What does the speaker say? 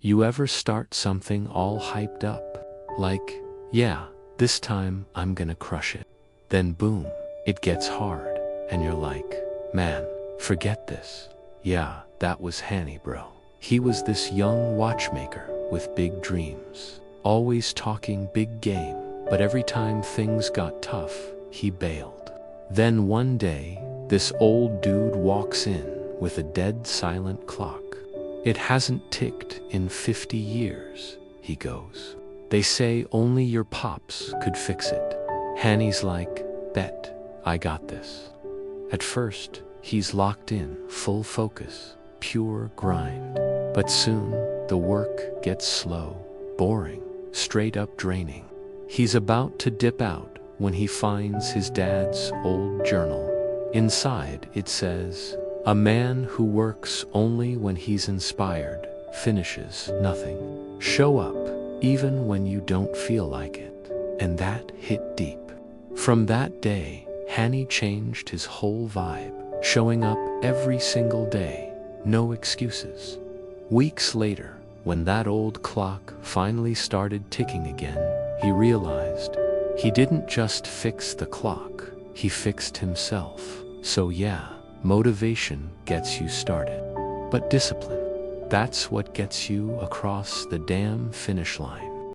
You ever start something all hyped up? Like, yeah, this time I'm gonna crush it. Then boom, it gets hard, and you're like, man, forget this. Yeah, that was Hanny, bro. He was this young watchmaker with big dreams, always talking big game, but every time things got tough, he bailed. Then one day, this old dude walks in with a dead silent clock. It hasn't ticked in 50 years, he goes. They say only your pops could fix it. Hanny's like, bet, I got this. At first, he's locked in, full focus, pure grind. But soon, the work gets slow, boring, straight up draining. He's about to dip out when he finds his dad's old journal. Inside, it says, "A man who works only when he's inspired finishes nothing. Show up even when you don't feel like it." And that hit deep. From that day, Hanny changed his whole vibe, showing up every single day, no excuses. Weeks later, when that old clock finally started ticking again, he realized he didn't just fix the clock, he fixed himself. So yeah, motivation gets you started. But discipline, that's what gets you across the damn finish line.